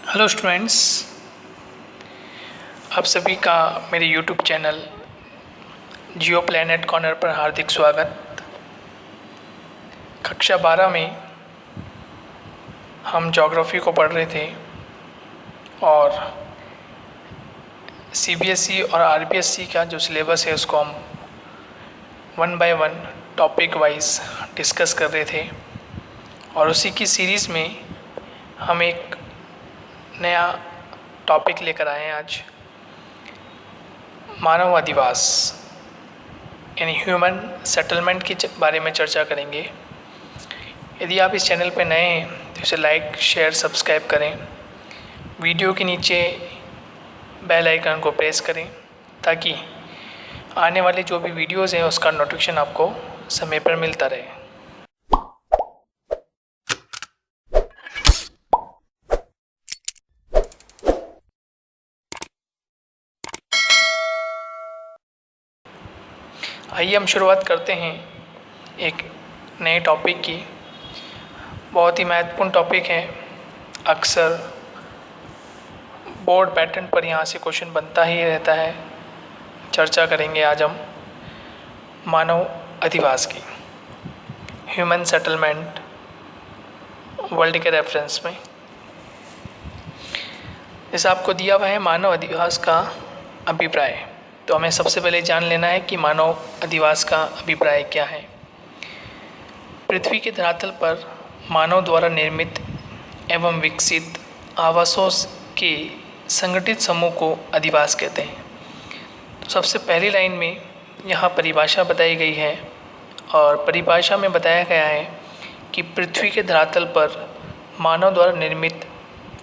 Hello students, आप सभी का मेरे यूट्यूब चैनल जियो प्लैनेट कॉर्नर पर हार्दिक स्वागत। कक्षा 12 में हम ज्योग्राफी को पढ़ रहे थे और सीबीएसई और आरबीएसई का जो सिलेबस है उसको हम 1 बाय 1 टॉपिक वाइज डिस्कस कर रहे थे। और उसी की सीरीज़ में हम एक नया टॉपिक लेकर आए हैं आज, मानव अधिवास यानी ह्यूमन सेटलमेंट के बारे में चर्चा करेंगे। यदि आप इस चैनल पर नए हैं तो इसे लाइक, शेयर, सब्सक्राइब करें। वीडियो के नीचे बेल आइकन को प्रेस करें ताकि आने वाले जो भी वीडियोज़ हैं उसका नोटिफिकेशन आपको समय पर मिलता रहे। आइए हम शुरुआत करते हैं एक नए टॉपिक की। बहुत ही महत्वपूर्ण टॉपिक है, अक्सर बोर्ड पैटर्न पर यहाँ से क्वेश्चन बनता ही रहता है। चर्चा करेंगे आज हम मानव अधिवास की, ह्यूमन सेटलमेंट वर्ल्ड के रेफरेंस में। जैसा आपको दिया हुआ है मानव अधिवास का अभिप्राय, तो हमें सबसे पहले जान लेना है कि मानव अधिवास का अभिप्राय क्या है। पृथ्वी के धरातल पर मानव द्वारा निर्मित एवं विकसित आवासों के संगठित समूह को अधिवास कहते हैं। तो सबसे पहली लाइन में यहाँ परिभाषा बताई गई है और परिभाषा में बताया गया है कि पृथ्वी के धरातल पर मानव द्वारा निर्मित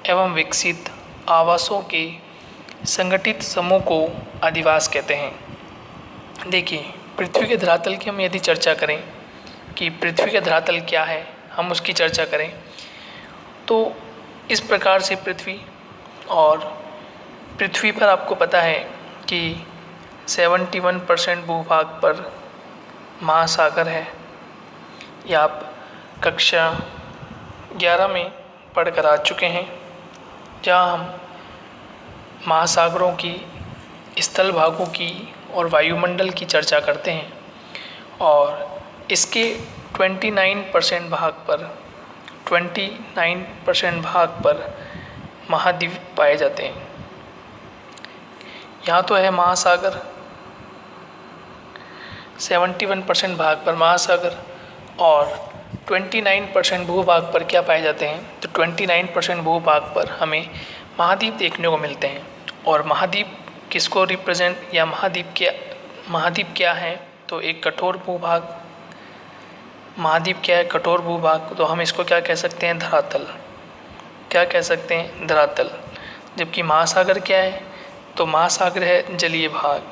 एवं विकसित आवासों के संगठित समूह को अधिवास कहते हैं। देखिए, पृथ्वी के धरातल की हम यदि चर्चा करें कि पृथ्वी का धरातल क्या है, हम उसकी चर्चा करें तो इस प्रकार से पृथ्वी पर आपको पता है कि 71% भूभाग पर महासागर है। यह आप कक्षा 11 में पढ़कर आ चुके हैं, जहाँ हम महासागरों की, स्थल भागों की और वायुमंडल की चर्चा करते हैं। और इसके 29% भाग पर महाद्वीप पाए जाते हैं। यहाँ तो है महासागर, 71% भाग पर महासागर और 29% भूभाग पर क्या पाए जाते हैं, तो 29% भूभाग पर हमें महाद्वीप देखने को मिलते हैं। और महाद्वीप किसको रिप्रेजेंट या महाद्वीप क्या है, तो एक कठोर भूभाग। महाद्वीप क्या है? कठोर भूभाग। तो हम इसको क्या कह सकते हैं? धरातल। क्या कह सकते हैं? धरातल। जबकि महासागर क्या है? तो महासागर है जलीय भाग।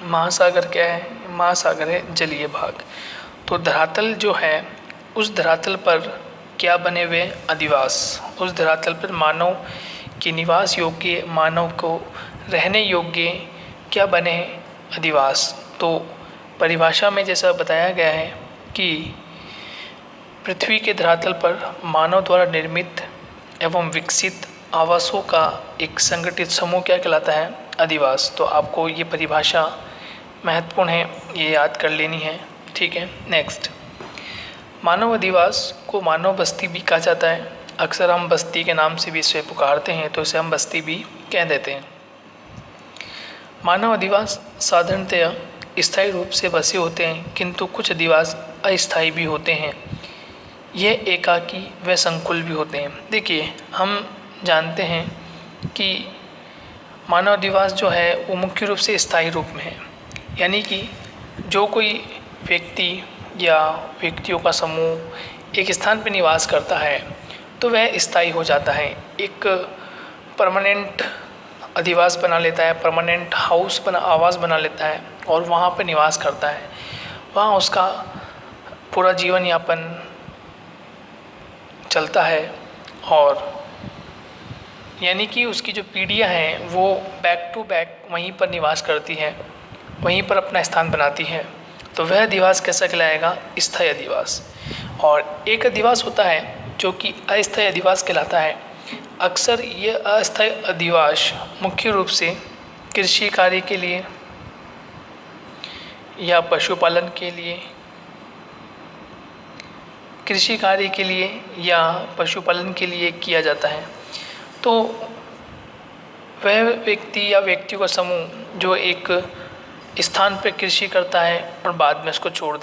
महासागर क्या है? महासागर है जलीय भाग। तो धरातल जो है, उस धरातल पर क्या बने हुए? अधिवास। उस धरातल पर मानव के निवास योग्य, मानव को रहने योग्य क्या बने हैं? अधिवास। तो परिभाषा में जैसा बताया गया है कि पृथ्वी के धरातल पर मानव द्वारा निर्मित एवं विकसित आवासों का एक संगठित समूह क्या कहलाता है? अधिवास। तो आपको ये परिभाषा महत्वपूर्ण है, ये याद कर लेनी है। ठीक है, नेक्स्ट। मानव अधिवास को मानव बस्ती भी कहा जाता है। अक्सर हम बस्ती के नाम से भी इसे पुकारते हैं, तो इसे हम बस्ती भी कह देते हैं। मानव अधिवास साधारणतया स्थायी रूप से बसे होते हैं, किंतु कुछ अधिवास अस्थायी भी होते हैं। यह एकाकी व संकुल भी होते हैं। देखिए, हम जानते हैं कि मानव अधिवास जो है वो मुख्य रूप से स्थायी रूप में है, यानी कि जो कोई व्यक्ति या व्यक्तियों का समूह एक स्थान पर निवास करता है तो वह स्थायी हो जाता है, एक परमानेंट अधिवास बना लेता है, परमानेंट आवास बना लेता है और वहाँ पर निवास करता है। वहाँ उसका पूरा जीवन यापन चलता है और यानी कि उसकी जो पीढ़ियाँ हैं वो बैक टू बैक वहीं पर निवास करती हैं, वहीं पर अपना स्थान बनाती हैं। तो वह अधिवास कैसा कहलाएगा? स्थायी अधिवास। और एक अधिवास होता है जो कि अस्थायी अधिवास कहलाता है। अक्सर ये अस्थायी अधिवास मुख्य रूप से कृषि कार्य के लिए या पशुपालन के लिए, कृषि कार्य के लिए या पशुपालन के लिए किया जाता है। तो वह व्यक्ति या व्यक्तियों का समूह जो एक स्थान पर कृषि करता है और बाद में उसको छोड़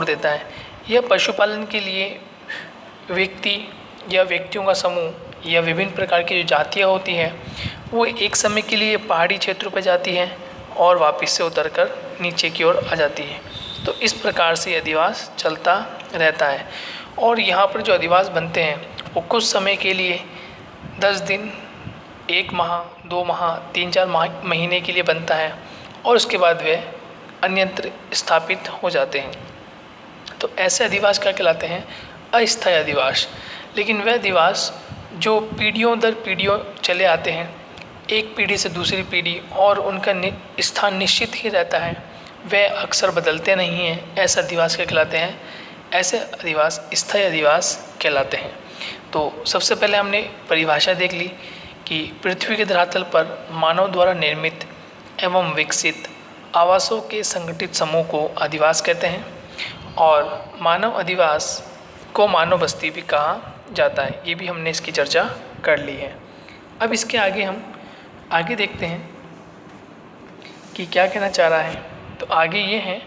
देता है, या पशुपालन के लिए व्यक्ति या व्यक्तियों का समूह या विभिन्न प्रकार की जो जातियाँ होती हैं वो एक समय के लिए पहाड़ी क्षेत्रों पर जाती हैं और वापस से उतरकर नीचे की ओर आ जाती है। तो इस प्रकार से अधिवास चलता रहता है। और यहाँ पर जो अधिवास बनते हैं वो कुछ समय के लिए 10 दिन, 1 माह, 2 माह, 3-4 महीने के लिए बनता है और उसके बाद वे अन्यत्र स्थापित हो जाते हैं। तो ऐसे अधिवास क्या कहलाते हैं? अस्थायी अधिवास। लेकिन वह अधिवास जो पीढ़ियों दर पीढ़ियों चले आते हैं, एक पीढ़ी से दूसरी पीढ़ी, और उनका स्थान निश्चित ही रहता है, वे अक्सर बदलते नहीं हैं, ऐसे अधिवास क्या कहलाते हैं? ऐसे अधिवास स्थायी अधिवास कहलाते हैं। तो सबसे पहले हमने परिभाषा देख ली कि पृथ्वी के धरातल पर मानव द्वारा निर्मित एवं विकसित आवासों के संगठित समूह को अधिवास कहते हैं, और मानव अधिवास को मानव बस्ती भी कहा जाता है। ये भी हमने इसकी चर्चा कर ली है। अब इसके आगे हम देखते हैं कि क्या कहना चाह रहा है। तो आगे ये है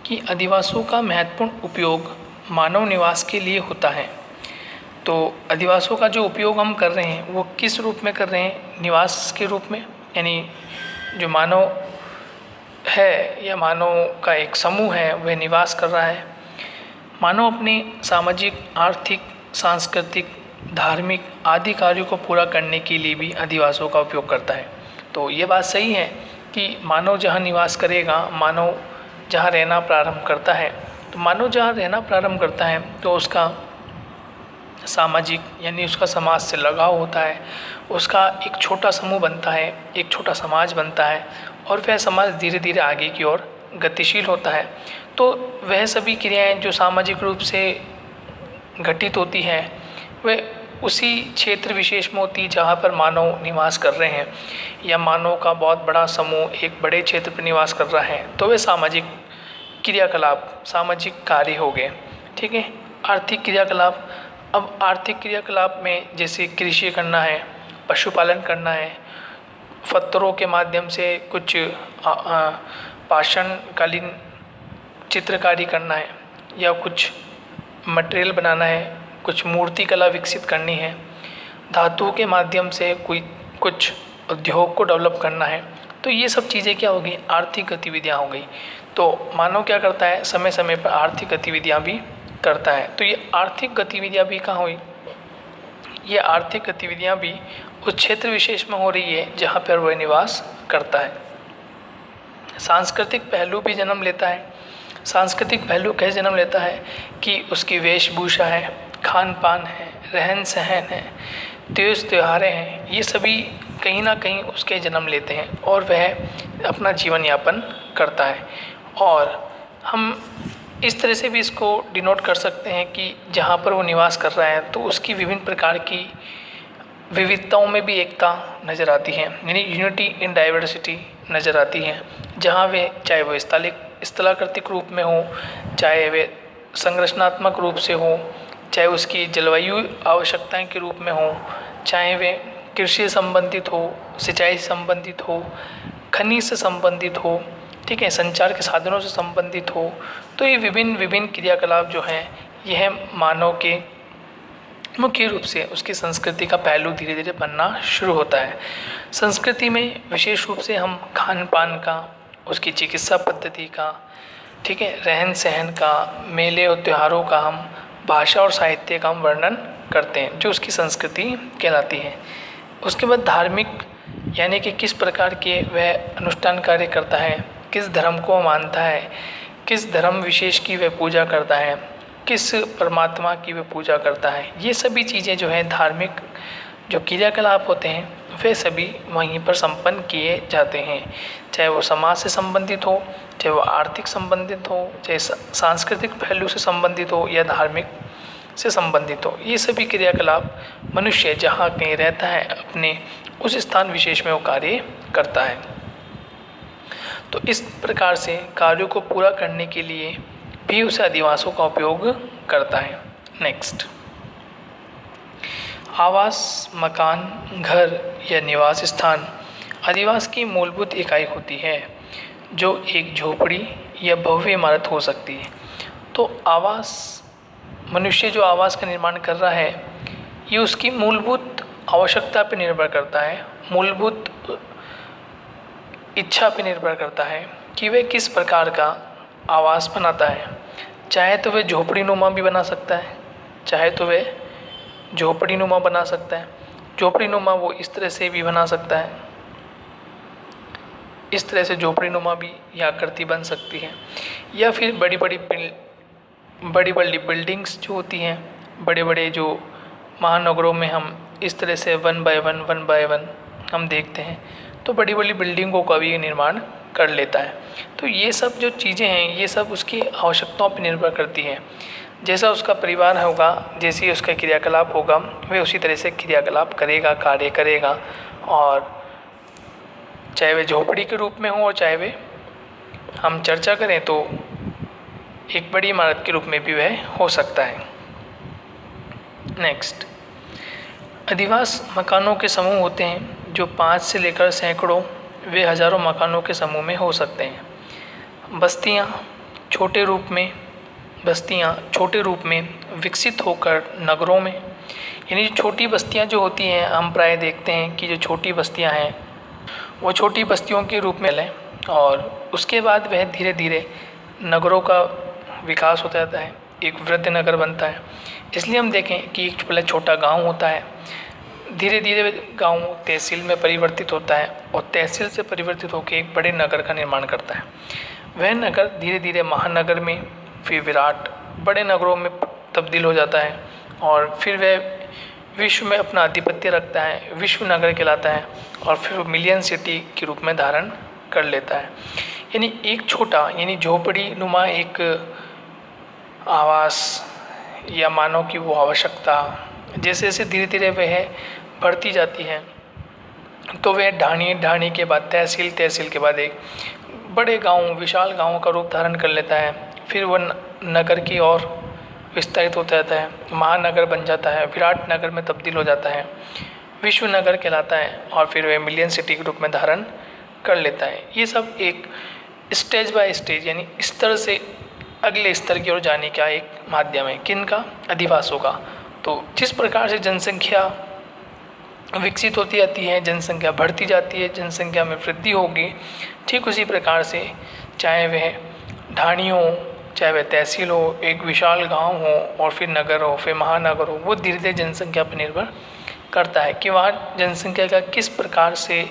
कि अधिवासों का महत्वपूर्ण उपयोग मानव निवास के लिए होता है। तो अधिवासों का जो उपयोग हम कर रहे हैं वो किस रूप में कर रहे हैं? निवास के रूप में, यानी जो मानव है या मानव का एक समूह है वह निवास कर रहा है। मानव अपने सामाजिक, आर्थिक, सांस्कृतिक, धार्मिक आदि कार्यों को पूरा करने के लिए भी अधिवासों का उपयोग करता है। तो ये बात सही है कि मानव जहाँ निवास करेगा, मानव जहाँ रहना प्रारंभ करता है, तो मानव जहाँ रहना प्रारंभ करता है तो उसका सामाजिक, यानी उसका समाज से लगाव होता है, उसका एक छोटा समूह बनता है, एक छोटा समाज बनता है, और वह समाज धीरे धीरे आगे की ओर गतिशील होता है। तो वह सभी क्रियाएं जो सामाजिक रूप से घटित होती हैं वह उसी क्षेत्र विशेष में होती जहाँ पर मानव निवास कर रहे हैं, या मानव का बहुत बड़ा समूह एक बड़े क्षेत्र पर निवास कर रहा है तो वे सामाजिक क्रियाकलाप, सामाजिक कार्य हो गए। ठीक है। आर्थिक क्रियाकलाप, अब आर्थिक क्रियाकलाप में जैसे कृषि करना है, पशुपालन करना है, पत्थरों के माध्यम से कुछ पाषाणकालीन चित्रकारी करना है, या कुछ मटेरियल बनाना है, कुछ मूर्ति कला विकसित करनी है, धातुओं के माध्यम से कुछ उद्योग को डेवलप करना है, तो ये सब चीज़ें क्या होगी? आर्थिक गतिविधियाँ हो गई। तो मानव क्या करता है? समय समय पर आर्थिक गतिविधियाँ भी करता है। तो ये आर्थिक गतिविधियाँ भी कहाँ हुई? ये आर्थिक गतिविधियाँ भी उस क्षेत्र विशेष में हो रही है जहाँ पर वह निवास करता है। सांस्कृतिक पहलू भी जन्म लेता है। सांस्कृतिक पहलू कैसे जन्म लेता है कि उसकी वेशभूषा है, खान पान है, रहन सहन है, त्योहारें हैं, ये सभी कहीं ना कहीं उसके जन्म लेते हैं और वह अपना जीवन यापन करता है। और हम इस तरह से भी इसको डिनोट कर सकते हैं कि जहाँ पर वो निवास कर रहा है तो उसकी विभिन्न प्रकार की विविधताओं में भी एकता नज़र आती है, यानी यूनिटी इन डाइवर्सिटी नज़र आती है। जहाँ वे, चाहे वो स्थलाकृतिक रूप में हो, चाहे वे संरचनात्मक रूप से हो, चाहे उसकी जलवायु आवश्यकताएं के रूप में हो, चाहे वे कृषि संबंधित हो, सिंचाई से संबंधित हो, खनिज से संबंधित हो, ठीक है, संचार के साधनों से संबंधित हो, तो ये विभिन्न क्रियाकलाप जो हैं यह मानव के मुख्य रूप से उसकी संस्कृति का पहलू धीरे धीरे बनना शुरू होता है। संस्कृति में विशेष रूप से हम खान पान का, उसकी चिकित्सा पद्धति का, ठीक है, रहन सहन का, मेले और त्योहारों का, हम भाषा और साहित्य का हम वर्णन करते हैं जो उसकी संस्कृति कहलाती है। उसके बाद धार्मिक, यानी कि किस प्रकार के वह अनुष्ठान कार्य करता है, किस धर्म को मानता है, किस धर्म विशेष की वह पूजा करता है, किस परमात्मा की वह पूजा करता है, ये सभी चीज़ें जो है धार्मिक जो क्रियाकलाप होते हैं वे सभी वहीं पर संपन्न किए जाते हैं। चाहे वो समाज से संबंधित हो, चाहे वो आर्थिक संबंधित हो, चाहे सांस्कृतिक पहलू से संबंधित हो या धार्मिक से संबंधित हो। ये सभी क्रियाकलाप मनुष्य जहाँ कहीं रहता है अपने उस स्थान विशेष में वो कार्य करता है। तो इस प्रकार से कार्यों को पूरा करने के लिए भी उसे अधिवासों का उपयोग करता है। नेक्स्ट, आवास, मकान, घर या निवास स्थान अधिवास की मूलभूत इकाई होती है, जो एक झोपड़ी या भव्य इमारत हो सकती है। तो आवास, मनुष्य जो आवास का निर्माण कर रहा है, ये उसकी मूलभूत आवश्यकता पर निर्भर करता है, मूलभूत इच्छा पर निर्भर करता है कि वह किस प्रकार का आवास बनाता है। चाहे तो वह झोपड़ी नुमा भी बना सकता है, चाहे तो वह झोपड़ी नुमा बना सकता है। झोपड़ी नुमा वो इस तरह से भी बना सकता है, इस तरह से झोपड़ी नुमा भी यह आकृति बन सकती है। या फिर बड़ी बड़ी बिल्डिंग्स जो होती हैं, बड़े बड़े जो महानगरों में हम इस तरह से वन बाय वन हम देखते हैं, तो बड़ी बड़ी बिल्डिंगों का भी निर्माण कर लेता है। तो ये सब जो चीज़ें हैं, ये सब उसकी आवश्यकताओं पर निर्भर करती हैं। जैसा उसका परिवार होगा, जैसी उसका क्रियाकलाप होगा, वह उसी तरह से क्रियाकलाप करेगा, कार्य करेगा। और चाहे वे झोपड़ी के रूप में हो और चाहे वे हम चर्चा करें तो एक बड़ी इमारत के रूप में भी वह हो सकता है। नेक्स्ट, अधिवास मकानों के समूह होते हैं जो 5 से लेकर सैकड़ों वे हज़ारों मकानों के समूह में हो सकते हैं। बस्तियां छोटे रूप में विकसित होकर नगरों में, यानी छोटी बस्तियां जो होती हैं, हम प्राय देखते हैं कि जो छोटी बस्तियां हैं वो छोटी बस्तियों के रूप में लें और उसके बाद वह धीरे धीरे नगरों का विकास होता जाता है, एक वृद्ध नगर बनता है। इसलिए हम देखें कि एक पहले छोटा गांव होता है, धीरे धीरे गांव तहसील में परिवर्तित होता है और तहसील से परिवर्तित होकर एक बड़े नगर का निर्माण करता है। वह नगर धीरे धीरे महानगर में, फिर विराट बड़े नगरों में तब्दील हो जाता है और फिर वह विश्व में अपना आधिपत्य रखता है, विश्व नगर कहलाता है और फिर मिलियन सिटी के रूप में धारण कर लेता है। यानी एक छोटा, यानी झोपड़ी नुमा एक आवास या मानव की वो आवश्यकता जैसे जैसे धीरे धीरे वह बढ़ती जाती है, तो वह ढाणी के बाद तहसील के बाद एक बड़े गांव, विशाल गांव का रूप धारण कर लेता है। फिर वह नगर की ओर विस्तारित होता जाता है, महानगर बन जाता है, विराट नगर में तब्दील हो जाता है, विश्व नगर कहलाता है और फिर वह मिलियन सिटी के रूप में धारण कर लेता है। ये सब एक स्टेज बाय स्टेज, यानी स्तर से अगले स्तर की ओर जाने का एक माध्यम है। किनका? अधिवासों का। तो जिस प्रकार से जनसंख्या विकसित होती जाती है, जनसंख्या बढ़ती जाती है, जनसंख्या में वृद्धि होगी, ठीक उसी प्रकार से चाहे वह ढाणी हो, चाहे वह तहसील हो, एक विशाल गांव हो और फिर नगर हो, फिर महानगर हो, वो धीरे धीरे जनसंख्या पर निर्भर करता है कि वहाँ जनसंख्या का किस प्रकार से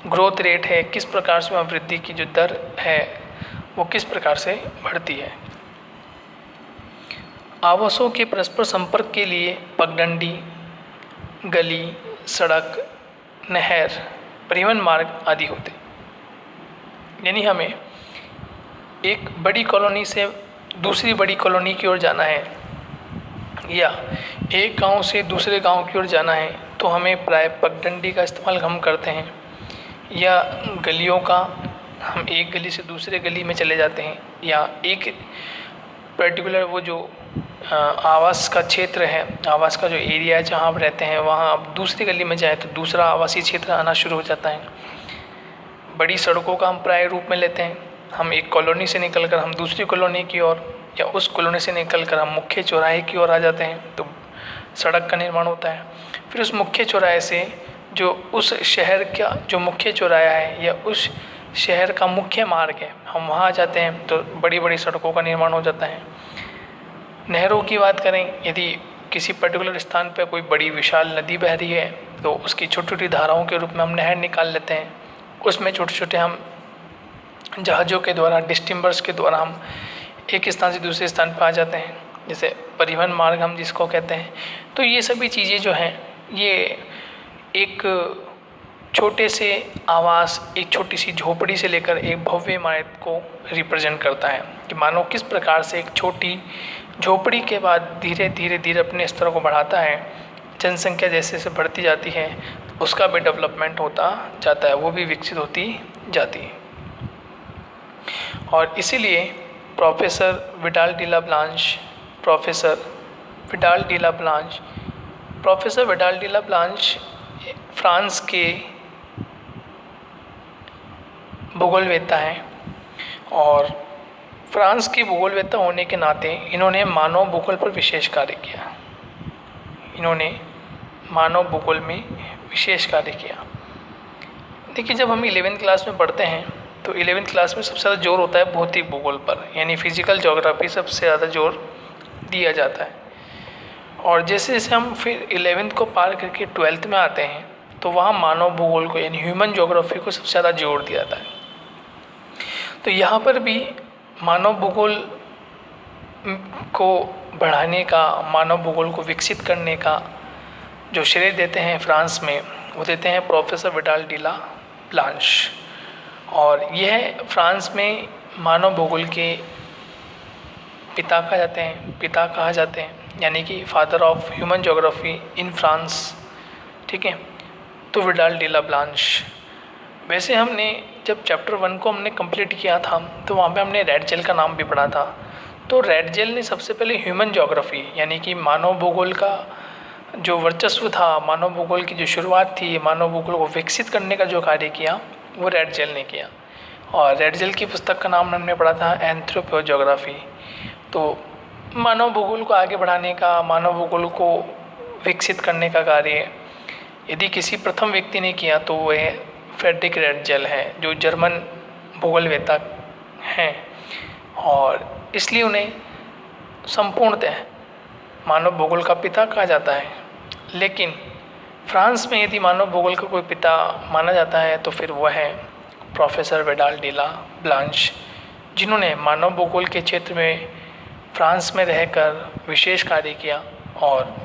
ग्रोथ रेट है, किस प्रकार से वहाँ वृद्धि की जो दर है वो किस प्रकार से बढ़ती है। आवासों के परस्पर संपर्क के लिए पगडंडी, गली, सड़क, नहर, परिवहन मार्ग आदि होते। यानी हमें एक बड़ी कॉलोनी से दूसरी बड़ी कॉलोनी की ओर जाना है या एक गांव से दूसरे गांव की ओर जाना है, तो हमें प्राय पगडंडी का इस्तेमाल हम करते हैं या गलियों का, हम एक गली से दूसरे गली में चले जाते हैं या एक पर्टिकुलर वो जो आवास का क्षेत्र है, आवास का जो एरिया है जहाँ आप रहते हैं, वहाँ आप दूसरी गली में जाएँ तो दूसरा आवासीय क्षेत्र आना शुरू हो जाता है। बड़ी सड़कों का हम प्राय रूप में लेते हैं, हम एक कॉलोनी से निकलकर हम दूसरी कॉलोनी की ओर या उस कॉलोनी से निकलकर हम मुख्य चौराहे की ओर आ जाते हैं, तो सड़क का निर्माण होता है। फिर उस मुख्य चौराहे से जो उस शहर का जो मुख्य चौराहा है या उस शहर का मुख्य मार्ग है, हम वहाँ आ जाते हैं, तो बड़ी बड़ी सड़कों का निर्माण हो जाता है। नहरों की बात करें, यदि किसी पर्टिकुलर स्थान पर कोई बड़ी विशाल नदी बह रही है तो उसकी छोटी छोटी धाराओं के रूप में हम नहर निकाल लेते हैं, उसमें छोटे छोटे हम जहाज़ों के द्वारा, डिस्टिम्बर्स के द्वारा हम एक स्थान से दूसरे स्थान पर आ जाते हैं, जैसे परिवहन मार्ग हम जिसको कहते हैं। तो ये सभी चीज़ें जो हैं ये एक छोटे से आवास, एक छोटी सी झोपड़ी से लेकर एक भव्य इमारत को रिप्रेजेंट करता है कि मानव किस प्रकार से एक छोटी झोपड़ी के बाद धीरे धीरे धीरे अपने स्तर को बढ़ाता है। जनसंख्या जैसे जैसे बढ़ती जाती है उसका भी डेवलपमेंट होता जाता है, वो भी विकसित होती जाती है। और इसीलिए प्रोफेसर विडाल डी ला ब्लांच फ्रांस के भूगोलवेत्ता हैं और फ्रांस की भूगोलवेत्ता होने के नाते इन्होंने मानव भूगोल पर विशेष कार्य किया। देखिए, जब हम 11वीं क्लास में पढ़ते हैं तो 11वीं क्लास में सबसे ज़्यादा जोर होता है भौतिक भूगोल पर, यानी फिजिकल ज्योग्राफी सबसे ज़्यादा जोर दिया जाता है। और जैसे जैसे हम फिर 11वीं को पार करके 12th में आते हैं तो वहाँ मानव भूगोल को यानी ह्यूमन ज्योग्राफी को सबसे ज़्यादा जोर दिया जाता है। तो यहाँ पर भी मानव भूगोल को बढ़ाने का, मानव भूगोल को विकसित करने का जो श्रेय देते हैं फ्रांस में, वो देते हैं प्रोफेसर विडाल डी ला ब्लांच। और यह फ्रांस में मानव भूगोल के पिता कहा जाते हैं, यानी कि father of human geography in France. ठीक है, तो विडाल डी ला ब्लांच। वैसे हमने जब चैप्टर 1 को हमने कंप्लीट किया था तो वहाँ पे हमने रेड जेल का नाम भी पढ़ा था। तो रेड जेल ने सबसे पहले ह्यूमन ज्योग्राफी यानी कि मानव भूगोल का जो वर्चस्व था, मानव भूगोल की जो शुरुआत थी, मानव भूगोल को विकसित करने का जो कार्य किया वो रेड जेल ने किया। और रेड जेल की पुस्तक का नाम हमने पढ़ा था एंथ्रोपोज्योग्राफी। तो मानव भूगोल को आगे बढ़ाने का, मानव भूगोल को विकसित करने का कार्य यदि किसी प्रथम व्यक्ति ने किया तो वह फ्रेडरिक रेड जेल है, जो जर्मन भूगोलवेत्ता हैं। और इसलिए उन्हें संपूर्णतः मानव भूगोल का पिता कहा जाता है। लेकिन फ्रांस में यदि मानव भूगोल का कोई पिता माना जाता है तो फिर वह है प्रोफेसर विडाल डी ला ब्लांच, जिन्होंने मानव भूगोल के क्षेत्र में फ्रांस में रहकर विशेष कार्य किया और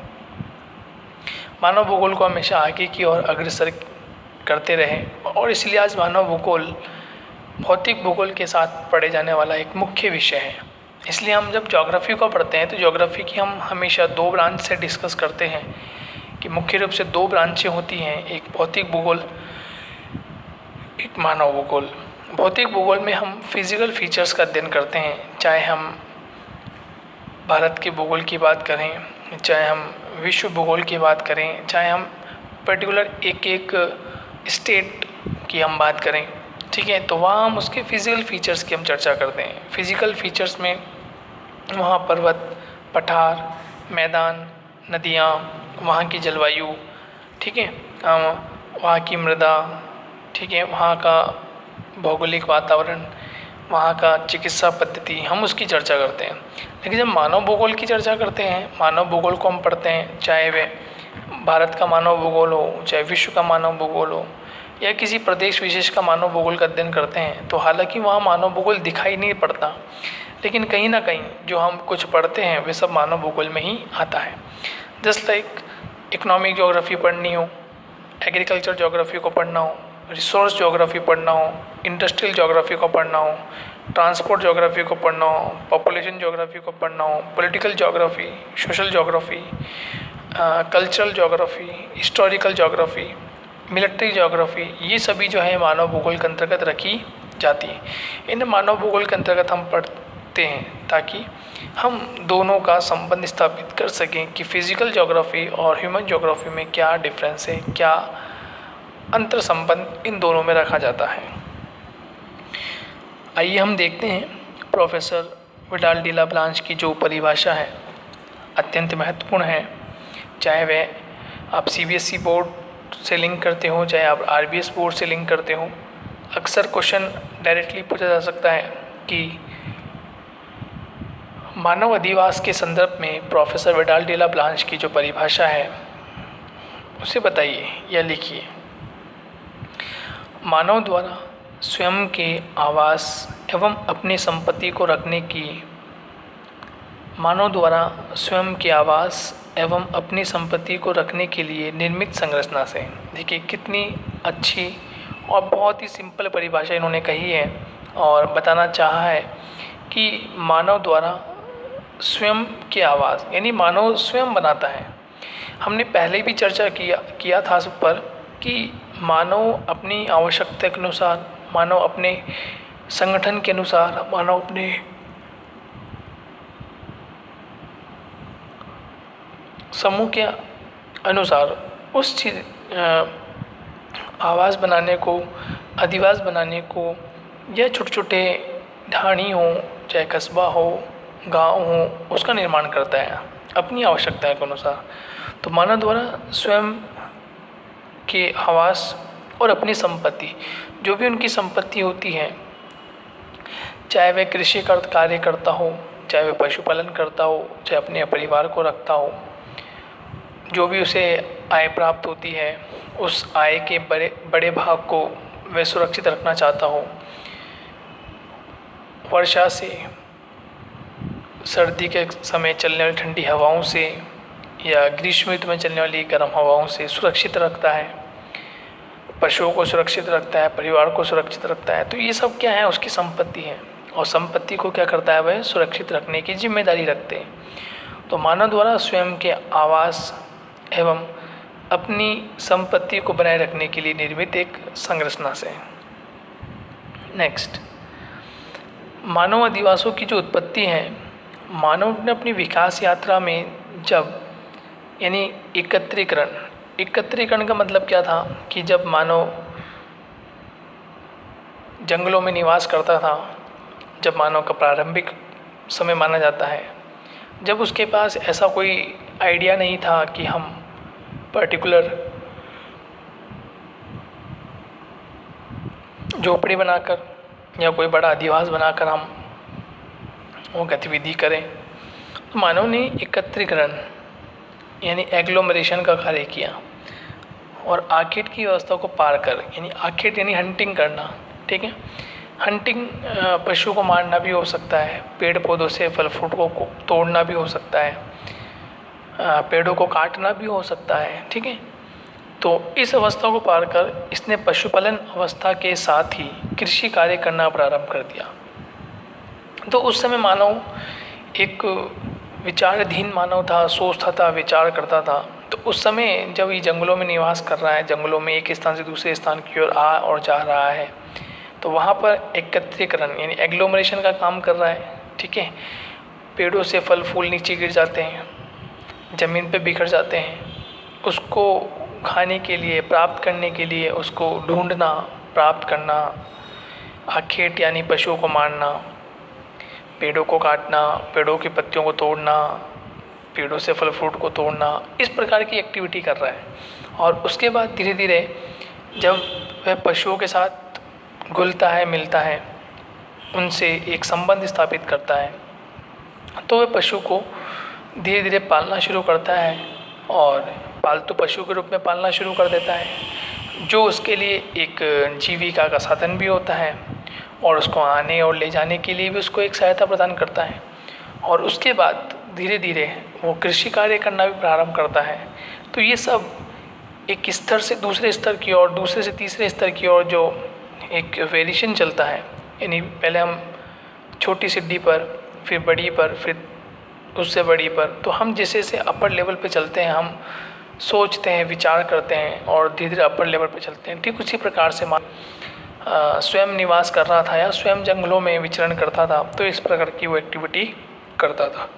मानव भूगोल को हमेशा आगे की ओर अग्रसर करते रहे। और इसलिए आज मानव भूगोल भौतिक भूगोल के साथ पढ़े जाने वाला एक मुख्य विषय है। इसलिए हम जब ज्योग्राफी को पढ़ते हैं तो ज्योग्राफी की हम हमेशा 2 ब्रांच से डिस्कस करते हैं कि मुख्य रूप से 2 ब्रांचें होती हैं, एक भौतिक भूगोल, एक मानव भूगोल। भौतिक भूगोल में हम फिजिकल फीचर्स का अध्ययन करते हैं, चाहे हम भारत के भूगोल की बात करें, चाहे हम विश्व भूगोल की बात करें, चाहे हम पर्टिकुलर एक स्टेट की हम बात करें। ठीक है, तो वहाँ हम उसके फिजिकल फीचर्स की हम चर्चा करते हैं। फिजिकल फीचर्स में वहाँ पर्वत, पठार, मैदान, नदियाँ, वहाँ की जलवायु, ठीक है, वहाँ की मृदा, ठीक है, वहाँ का भौगोलिक वातावरण, वहाँ का चिकित्सा पद्धति, हम उसकी चर्चा करते हैं। लेकिन जब मानव भूगोल की चर्चा करते हैं, मानव भूगोल को हम पढ़ते हैं, चाहे वे भारत का मानव भूगोल हो, चाहे विश्व का मानव भूगोल हो, या किसी प्रदेश विशेष का मानव भूगोल का अध्ययन करते हैं, तो हालांकि वहाँ मानव भूगोल दिखाई नहीं पड़ता, लेकिन कहीं ना कहीं जो हम कुछ पढ़ते हैं वे सब मानव भूगोल में ही आता है। जस्ट लाइक इकोनॉमिक ज्योग्राफी पढ़नी हो, एग्रीकल्चर ज्योग्राफी को पढ़ना हो, रिसोर्स ज्योग्राफी पढ़ना हो, इंडस्ट्रियल ज्योग्राफी को पढ़ना हो, ट्रांसपोर्ट ज्योग्राफी को पढ़ना हो, पॉपुलेशन ज्योग्राफी को पढ़ना हो, political geography, social geography, cultural geography, historical geography, military geography, ये सभी जो है मानव भूगोल के अंतर्गत रखी जाती है। इन्हें मानव भूगोल के अंतर्गत हम पढ़ते हैं ताकि हम दोनों का संबंध स्थापित कर सकें कि फिजिकल ज्योग्राफी और ह्यूमन ज्योग्राफी में क्या डिफरेंस है, क्या अंतर संबंध इन दोनों में रखा जाता है। आइए हम देखते हैं प्रोफेसर विडाल डी ला ब्लांच की जो परिभाषा है अत्यंत महत्वपूर्ण है। चाहे वह आप CBSE बोर्ड से लिंक करते हो, चाहे आप RBS बोर्ड से लिंक करते हो, अक्सर क्वेश्चन डायरेक्टली पूछा जा सकता है कि मानव अधिवास के संदर्भ में प्रोफेसर विडाल डी ला ब्लांच की जो परिभाषा है उसे बताइए या लिखिए। मानव द्वारा स्वयं के आवास एवं अपनी संपत्ति को रखने की के लिए निर्मित संरचना से। देखिए कितनी अच्छी और बहुत ही सिंपल परिभाषा इन्होंने कही है और बताना चाहा है कि मानव द्वारा स्वयं की आवाज़ यानी मानव स्वयं बनाता है। हमने पहले भी चर्चा किया था इस पर कि मानव अपनी आवश्यकता के अनुसार, मानव अपने संगठन के अनुसार, मानव अपने समूह के अनुसार उस चीज़ आवाज़ बनाने को, अधिवास बनाने को, या छोटे छोटे ढाणी हो, चाहे कस्बा हो, गांव हो, उसका निर्माण करता है अपनी आवश्यकता के अनुसार। तो मानव द्वारा स्वयं के आवास और अपनी संपत्ति, जो भी उनकी संपत्ति होती है, चाहे वह कृषि कार्य करता हो, चाहे वह पशुपालन करता हो, चाहे अपने परिवार को रखता हो, जो भी उसे आय प्राप्त होती है, उस आय के बड़े भाग को वह सुरक्षित रखना चाहता हो। वर्षा से, सर्दी के समय चलने वाली ठंडी हवाओं से या ग्रीष्म ऋतु में चलने वाली गर्म हवाओं से सुरक्षित रखता है, पशुओं को सुरक्षित रखता है, परिवार को सुरक्षित रखता है। तो ये सब क्या है, उसकी संपत्ति है और संपत्ति को क्या करता है, वह सुरक्षित रखने की जिम्मेदारी रखते हैं। तो मानव द्वारा स्वयं के आवास एवं अपनी संपत्ति को बनाए रखने के लिए निर्मित एक संरचना से। नेक्स्ट, मानव अधिवासों की जो उत्पत्ति है, मानव ने अपनी विकास यात्रा में जब यानी एकत्रीकरण का मतलब क्या था कि जब मानव जंगलों में निवास करता था, जब मानव का प्रारंभिक समय माना जाता है, जब उसके पास ऐसा कोई आइडिया नहीं था कि हम पर्टिकुलर झोपड़ी बनाकर या कोई बड़ा अधिवास बनाकर हम वो गतिविधि करें, तो मानव ने एकत्रीकरण यानी एग्लोमरेशन का कार्य किया और आखेट की व्यवस्था को पार कर, यानी आखेट यानी हंटिंग करना, ठीक है। हंटिंग पशु को मारना भी हो सकता है, पेड़ पौधों से फल फ्रूट को तोड़ना भी हो सकता है, पेड़ों को काटना भी हो सकता है, ठीक है। तो इस अवस्था को पार कर इसने पशुपालन अवस्था के साथ ही कृषि कार्य करना प्रारंभ कर दिया। तो उस समय मानव एक विचाराधीन मानव था, सोचता था, विचार करता था। तो उस समय जब ये जंगलों में निवास कर रहा है, जंगलों में एक स्थान से दूसरे स्थान की ओर आ और जा रहा है, तो वहाँ पर एकत्रीकरण यानी एग्लोमरेशन का काम कर रहा है, ठीक है। पेड़ों से फल फूल नीचे गिर जाते हैं, ज़मीन पे बिखर जाते हैं, उसको खाने के लिए, प्राप्त करने के लिए उसको ढूंढना, प्राप्त करना, आखेट यानी पशुओं को मारना, पेड़ों को काटना, पेड़ों की पत्तियों को तोड़ना, पेड़ों से फल फ्रूट को तोड़ना, इस प्रकार की एक्टिविटी कर रहा है। और उसके बाद धीरे धीरे जब वह पशुओं के साथ घुलता है, मिलता है, उनसे एक संबंध स्थापित करता है, तो वह पशु को धीरे धीरे पालना शुरू करता है और पालतू पशु के रूप में पालना शुरू कर देता है, जो उसके लिए एक जीविका का साधन भी होता है और उसको आने और ले जाने के लिए भी उसको एक सहायता प्रदान करता है। और उसके बाद धीरे धीरे वो कृषि कार्य करना भी प्रारंभ करता है। तो ये सब एक स्तर से दूसरे स्तर की ओर, दूसरे से तीसरे स्तर की ओर जो एक वेरिएशन चलता है, यानी पहले हम छोटी सीढ़ी पर, फिर बड़ी पर, फिर उससे बड़ी पर, तो हम जैसे जैसे अपर लेवल पे चलते हैं, हम सोचते हैं, विचार करते हैं और धीरे धीरे अपर लेवल पे चलते हैं। ठीक उसी प्रकार से स्वयं निवास कर रहा था या स्वयं जंगलों में विचरण करता था, तो इस प्रकार की वो एक्टिविटी करता था।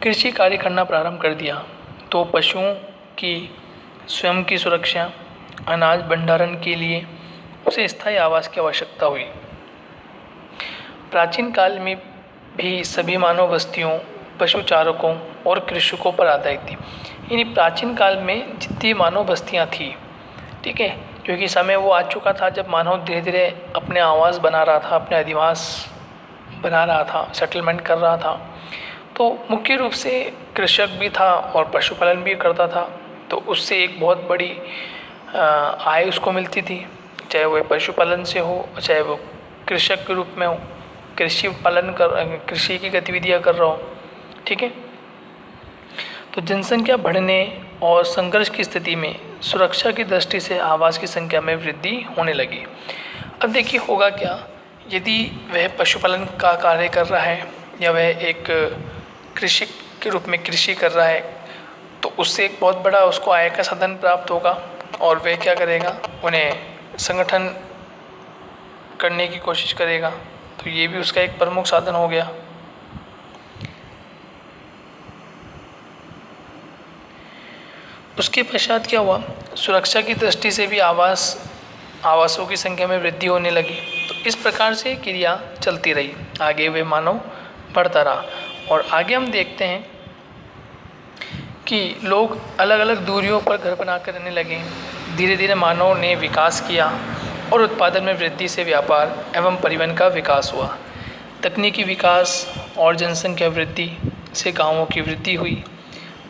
कृषि कार्य करना प्रारंभ कर दिया तो पशुओं की स्वयं की सुरक्षा, अनाज भंडारण के लिए उसे स्थायी आवास की आवश्यकता हुई। प्राचीन काल में भी सभी मानव बस्तियों, पशुचारकों और कृषकों पर आधारित थी। यानी प्राचीन काल में जितनी मानव बस्तियां थी, ठीक है, क्योंकि समय वो आ चुका था जब मानव धीरे धीरे अपने आवास बना रहा था, अपने अधिवास बना रहा था, सेटलमेंट कर रहा था। तो मुख्य रूप से कृषक भी था और पशुपालन भी करता था, तो उससे एक बहुत बड़ी आय उसको मिलती थी, चाहे वह पशुपालन से हो, चाहे वो कृषक के रूप में हो, कृषि की गतिविधियां कर रहा हो, ठीक है। तो जनसंख्या बढ़ने और संघर्ष की स्थिति में सुरक्षा की दृष्टि से आवास की संख्या में वृद्धि होने लगी। अब देखिए होगा क्या, यदि वह पशुपालन का कार्य कर रहा है या वह एक कृषि के रूप में कृषि कर रहा है, तो उससे एक बहुत बड़ा उसको आय का साधन प्राप्त होगा और वह क्या करेगा, उन्हें संगठन करने की कोशिश करेगा। तो ये भी उसका एक प्रमुख साधन हो गया। उसके पश्चात क्या हुआ, सुरक्षा की दृष्टि से भी आवासों की संख्या में वृद्धि होने लगी। तो इस प्रकार से क्रिया चलती रही, आगे वे मानव बढ़ता रहा। और आगे हम देखते हैं कि लोग अलग अलग दूरियों पर घर बनाकर रहने लगे। धीरे धीरे मानव ने विकास किया और उत्पादन में वृद्धि से व्यापार एवं परिवहन का विकास हुआ। तकनीकी विकास और जनसंख्या वृद्धि से गांवों की वृद्धि हुई।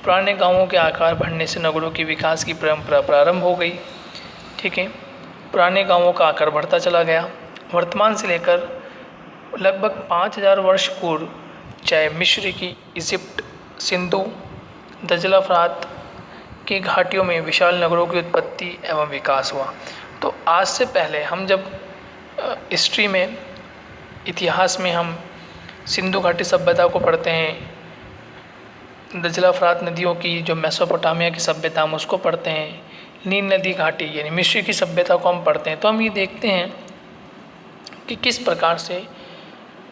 पुराने गांवों के आकार बढ़ने से नगरों के विकास की परंपरा प्रारंभ हो गई। ठीक है, पुराने गांवों का आकार बढ़ता चला गया। वर्तमान से लेकर लगभग 5000 वर्ष पूर्व चाहे मिस्र की इजिप्ट, सिंधु, दजला फरात की घाटियों में विशाल नगरों की उत्पत्ति एवं विकास हुआ। तो आज से पहले हम जब हिस्ट्री में, इतिहास में हम सिंधु घाटी सभ्यता को पढ़ते हैं, दजला फरात नदियों की जो मेसोपोटामिया की सभ्यता हम उसको पढ़ते हैं, नील नदी घाटी यानी मिस्र की सभ्यता को हम पढ़ते हैं, तो हम ये देखते हैं कि किस प्रकार से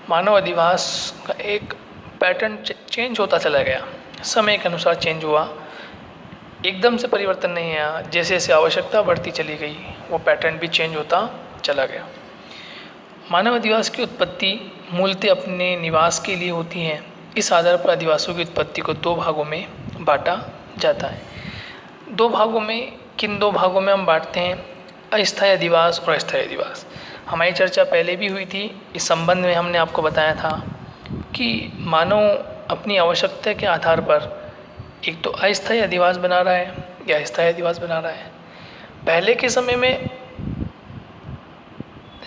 मानव अधिवास का एक पैटर्न चेंज होता चला गया, समय के अनुसार चेंज हुआ। एकदम से परिवर्तन नहीं आया, जैसे जैसे आवश्यकता बढ़ती चली गई वो पैटर्न भी चेंज होता चला गया। मानव अधिवास की उत्पत्ति मूलतः अपने निवास के लिए होती है। इस आधार पर अधिवासों की उत्पत्ति को 2 भागों में बांटा जाता है। 2 भागों में, किन 2 भागों में हम बांटते हैं, अस्थायी अधिवास और अस्थायी अधिवास। हमारी चर्चा पहले भी हुई थी, इस संबंध में हमने आपको बताया था कि मानव अपनी आवश्यकता के आधार पर एक तो अस्थायी अधिवास बना रहा है या स्थायी अधिवास बना रहा है। पहले के समय में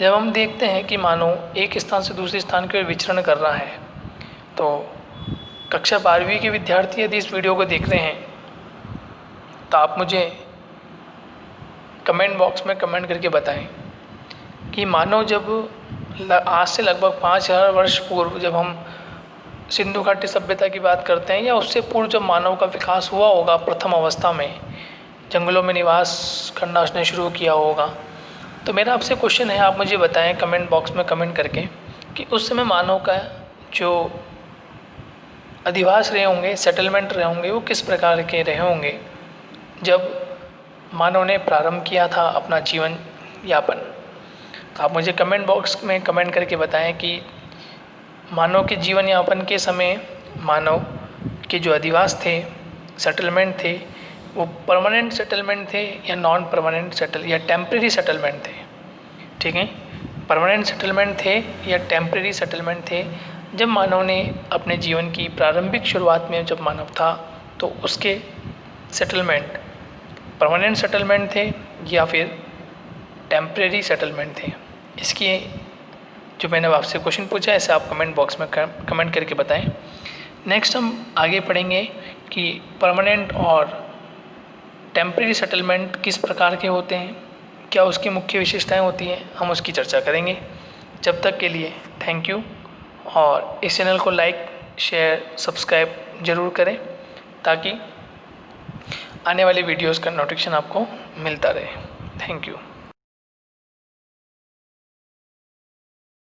जब हम देखते हैं कि मानव एक स्थान से दूसरे स्थान के विचरण कर रहा है, तो कक्षा 12वीं के विद्यार्थी यदि इस वीडियो को देख रहे हैं तो आप मुझे कमेंट बॉक्स में कमेंट करके बताएं कि मानव जब आज से लगभग 5000 वर्ष पूर्व जब हम सिंधु घाटी सभ्यता की बात करते हैं या उससे पूर्व जब मानव का विकास हुआ होगा, प्रथम अवस्था में जंगलों में निवास करना उसने शुरू किया होगा, तो मेरा आपसे क्वेश्चन है, आप मुझे बताएं कमेंट बॉक्स में कमेंट करके कि उस समय मानव का जो अधिवास रहे होंगे, सेटलमेंट रहे होंगे, वो किस प्रकार के रहे होंगे जब मानव ने प्रारंभ किया था अपना जीवन यापन। तो आप मुझे कमेंट बॉक्स में कमेंट करके बताएं कि मानव के जीवन यापन के समय मानव के जो अधिवास थे, सेटलमेंट थे, वो परमानेंट सेटलमेंट थे या नॉन परमानेंट या टेम्परेरी सेटलमेंट थे। ठीक है, परमानेंट सेटलमेंट थे या टेम्परेरी सेटलमेंट थे। जब मानव ने अपने जीवन की प्रारंभिक शुरुआत में जब मानव था तो उसके सेटलमेंट परमानेंट सेटलमेंट थे या फिर टेम्परेरी सेटलमेंट थे। इसकी जो मैंने आपसे क्वेश्चन पूछा है, इसे आप कमेंट बॉक्स में कमेंट करके बताएं। नेक्स्ट हम आगे पढ़ेंगे कि परमानेंट और टेम्परेरी सेटलमेंट किस प्रकार के होते हैं, क्या उसकी मुख्य विशेषताएं होती हैं, हम उसकी चर्चा करेंगे। जब तक के लिए थैंक यू, और इस चैनल को लाइक, शेयर, सब्सक्राइब ज़रूर करें ताकि आने वाले वीडियोज़ का नोटिफिकेशन आपको मिलता रहे। Thank you.